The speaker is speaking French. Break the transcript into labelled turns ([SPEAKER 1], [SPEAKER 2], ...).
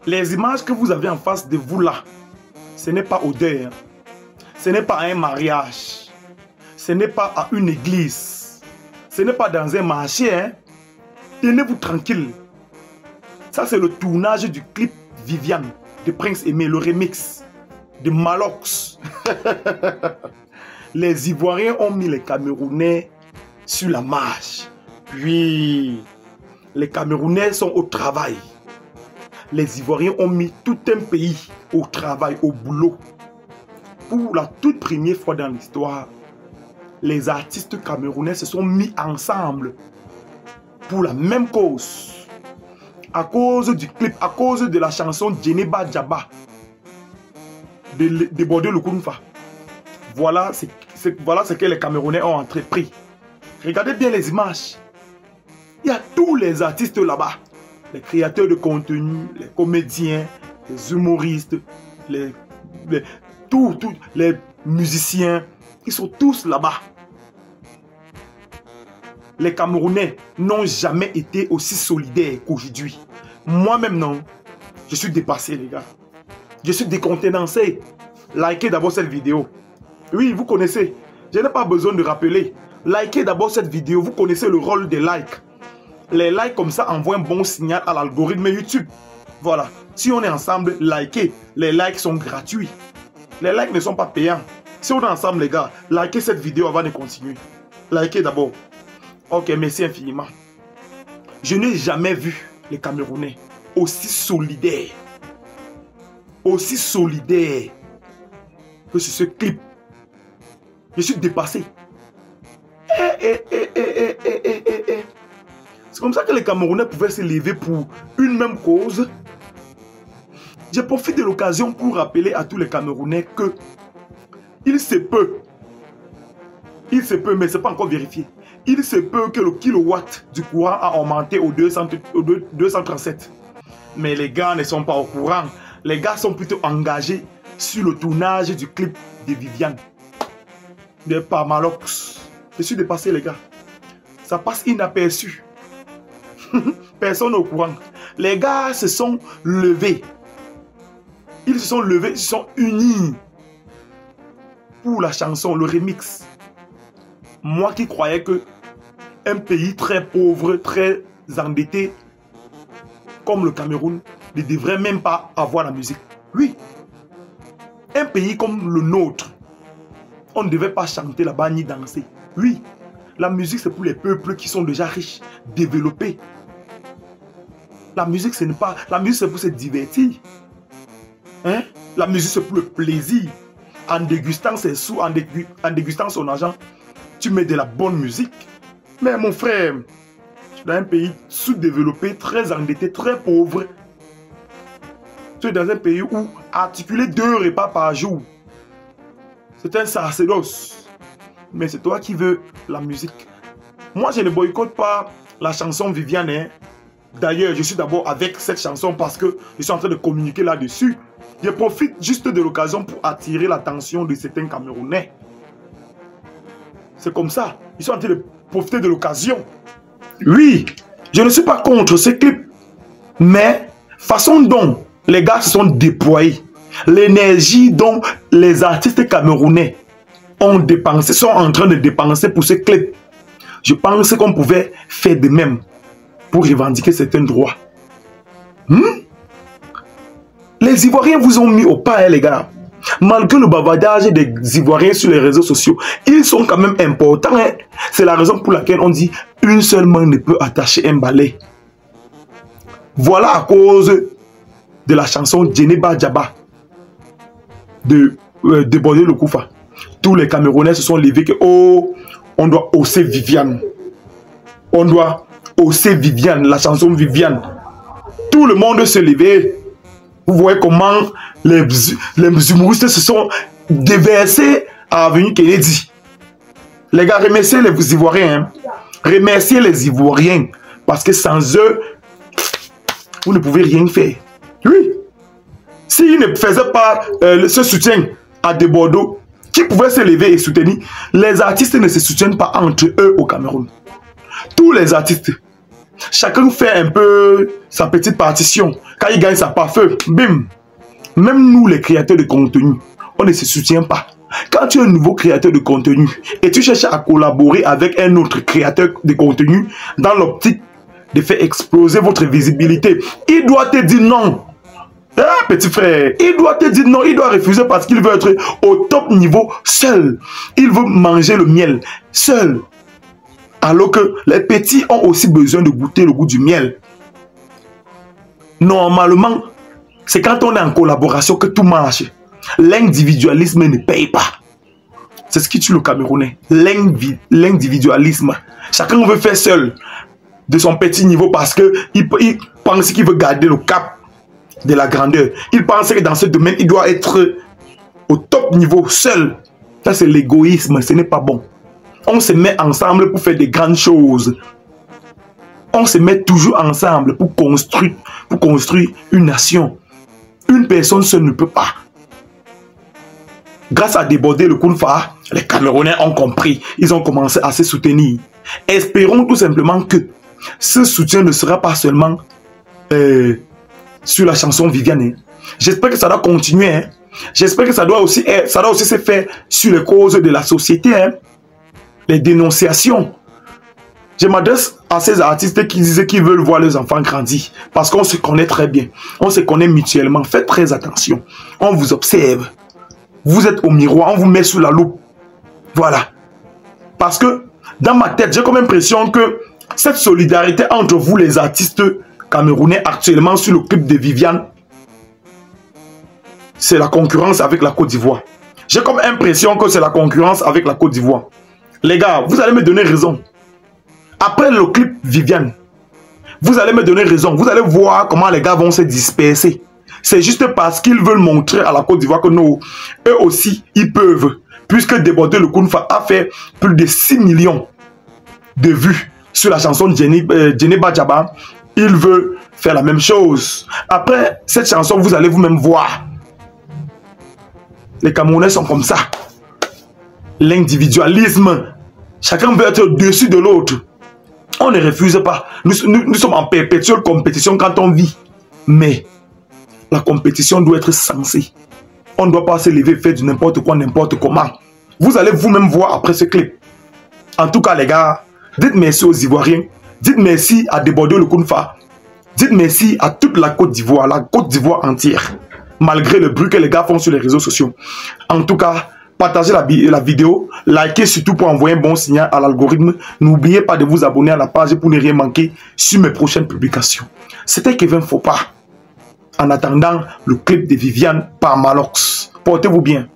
[SPEAKER 1] Les images que vous avez en face de vous là, ce n'est pas au deuil, hein. Ce n'est pas à un mariage, ce n'est pas à une église, ce n'est pas dans un marché, hein. Tenez-vous tranquille. Ça c'est le tournage du clip Viviane de Prince Aimé, le remix de Malox. Les Ivoiriens ont mis les Camerounais sur la marche. Puis, les Camerounais sont au travail. Les Ivoiriens ont mis tout un pays au travail, au boulot. Pour la toute première fois dans l'histoire, les artistes camerounais se sont mis ensemble pour la même cause. À cause du clip, à cause de la chanson Djeneba Djaba de Bordeaux Lukunfa. Voilà ce que les Camerounais ont entrepris. Regardez bien les images. Il y a tous les artistes là-bas. Les créateurs de contenu, les comédiens, les humoristes, les musiciens. Ils sont tous là-bas. Les Camerounais n'ont jamais été aussi solidaires qu'aujourd'hui. Moi-même, non. Je suis dépassé, les gars. Je suis décontenancé. Likez d'abord cette vidéo. Oui, vous connaissez. Je n'ai pas besoin de rappeler. Likez d'abord cette vidéo. Vous connaissez le rôle des likes. Les likes comme ça envoient un bon signal à l'algorithme YouTube. Voilà. Si on est ensemble, likez. Les likes sont gratuits. Les likes ne sont pas payants. Si on est ensemble, les gars, likez cette vidéo avant de continuer. Likez d'abord. Ok, merci infiniment. Je n'ai jamais vu les Camerounais aussi solidaires. Aussi solidaires que sur ce clip. Je suis dépassé. C'est comme ça que les Camerounais pouvaient se lever pour une même cause. Je profite de l'occasion pour rappeler à tous les Camerounais que il se peut, mais ce n'est pas encore vérifié, il se peut que le kilowatt du courant a augmenté au 237. Mais les gars ne sont pas au courant. Les gars sont plutôt engagés sur le tournage du clip de Viviane. De Malox. Je suis dépassé, les gars. Ça passe inaperçu. Personne n'est au courant. Les gars se sont levés. Ils se sont levés, ils se sont unis pour la chanson, le remix. Moi qui croyais que un pays très pauvre, très endetté, comme le Cameroun, ne devrait même pas avoir la musique. Oui. Un pays comme le nôtre, on ne devait pas chanter là-bas ni danser. Oui. La musique, c'est pour les peuples qui sont déjà riches, développés. La musique, ce n'est pas... La musique, c'est pour se divertir. Hein? La musique, c'est pour le plaisir. En dégustant ses sous, en dégustant son argent, tu mets de la bonne musique. Mais mon frère, tu es dans un pays sous-développé, très endetté, très pauvre. Tu es dans un pays où articuler 2 repas par jour, c'est un sacerdoce. Mais c'est toi qui veux la musique. Moi, je ne boycotte pas la chanson Viviane. Hein. D'ailleurs, je suis d'abord avec cette chanson parce que je suis en train de communiquer là-dessus. Je profite juste de l'occasion pour attirer l'attention de certains Camerounais. C'est comme ça. Ils sont en train de profiter de l'occasion. Oui, je ne suis pas contre ces clips. Mais, façon dont les gars se sont déployés, l'énergie dont les artistes camerounais ont dépensé, sont en train de dépenser pour ce clip, je pense qu'on pouvait faire de même pour revendiquer certains droits. Les Ivoiriens vous ont mis au pas, hein, les gars. Malgré le bavardage des Ivoiriens sur les réseaux sociaux, ils sont quand même importants. Hein. C'est la raison pour laquelle on dit une seule main ne peut attacher un balai. Voilà à cause de la chanson Djeneba Djaba de Bordeaux Lukunfa. Tous les Camerounais se sont levés que oh, on doit hausser Viviane. On doit hausser Viviane, la chanson Viviane. Tout le monde se levait. Vous voyez comment les humoristes se sont déversés à Avenue Kennedy. Les gars, remerciez les Ivoiriens. Hein. Remerciez les Ivoiriens. Parce que sans eux, vous ne pouvez rien faire. Oui. S'ils ne faisaient pas ce soutien à De Bordeaux, qui pouvaient se lever et soutenir, les artistes ne se soutiennent pas entre eux au Cameroun. Tous les artistes, Chacun fait un peu sa petite partition. Quand il gagne sa parfum, bim. Même nous, les créateurs de contenu, on ne se soutient pas. Quand tu es un nouveau créateur de contenu et tu cherches à collaborer avec un autre créateur de contenu dans l'optique de faire exploser votre visibilité, il doit te dire non. Ah, petit frère, il doit te dire non, il doit refuser parce qu'il veut être au top niveau seul. Il veut manger le miel seul. Alors que les petits ont aussi besoin de goûter le goût du miel. Normalement, c'est quand on est en collaboration que tout marche. L'individualisme ne paye pas. C'est ce qui tue le Camerounais. L'individualisme. Chacun veut faire seul de son petit niveau parce qu'il pense qu'il veut garder le cap de la grandeur. Il pense que dans ce domaine, il doit être au top niveau seul. Ça, c'est l'égoïsme. Ce n'est pas bon. On se met ensemble pour faire des grandes choses. On se met toujours ensemble pour construire une nation. Une personne seule ne peut pas. Grâce à déborder le Kounfa, les Camerounais ont compris. Ils ont commencé à se soutenir. Espérons tout simplement que ce soutien ne sera pas seulement sur la chanson Viviane. J'espère que ça doit continuer. Hein. J'espère que ça doit aussi se faire sur les causes de la société. Hein. Les dénonciations. Je m'adresse à ces artistes qui disaient qu'ils veulent voir leurs enfants grandir. Parce qu'on se connaît très bien. On se connaît mutuellement. Faites très attention. On vous observe. Vous êtes au miroir. On vous met sous la loupe. Voilà. Parce que dans ma tête, j'ai comme impression que cette solidarité entre vous les artistes camerounais actuellement sur le clip de Viviane, c'est la concurrence avec la Côte d'Ivoire. J'ai comme impression que c'est la concurrence avec la Côte d'Ivoire. Les gars, vous allez me donner raison. Après le clip Viviane, vous allez me donner raison. Vous allez voir comment les gars vont se disperser. C'est juste parce qu'ils veulent montrer à la Côte d'Ivoire que nous, eux aussi, ils peuvent. Puisque Déborder le Kounfa a fait plus de 6 millions de vues sur la chanson Jenny Badjaba, il veut faire la même chose. Après cette chanson, vous allez vous-même voir. Les Camerounais sont comme ça. L'individualisme. Chacun veut être au-dessus de l'autre. On ne refuse pas. Nous sommes en perpétuelle compétition quand on vit. Mais la compétition doit être sensée. On ne doit pas se lever et faire du n'importe quoi, n'importe comment. Vous allez vous-même voir après ce clip. En tout cas, les gars, dites merci aux Ivoiriens. Dites merci à Déborder le Kounfa. Dites merci à toute la Côte d'Ivoire, la Côte d'Ivoire entière. Malgré le bruit que les gars font sur les réseaux sociaux. En tout cas, partagez la vidéo, likez surtout pour envoyer un bon signal à l'algorithme. N'oubliez pas de vous abonner à la page pour ne rien manquer sur mes prochaines publications. C'était Kevin Fopa. En attendant le clip de Viviane par Malox. Portez-vous bien.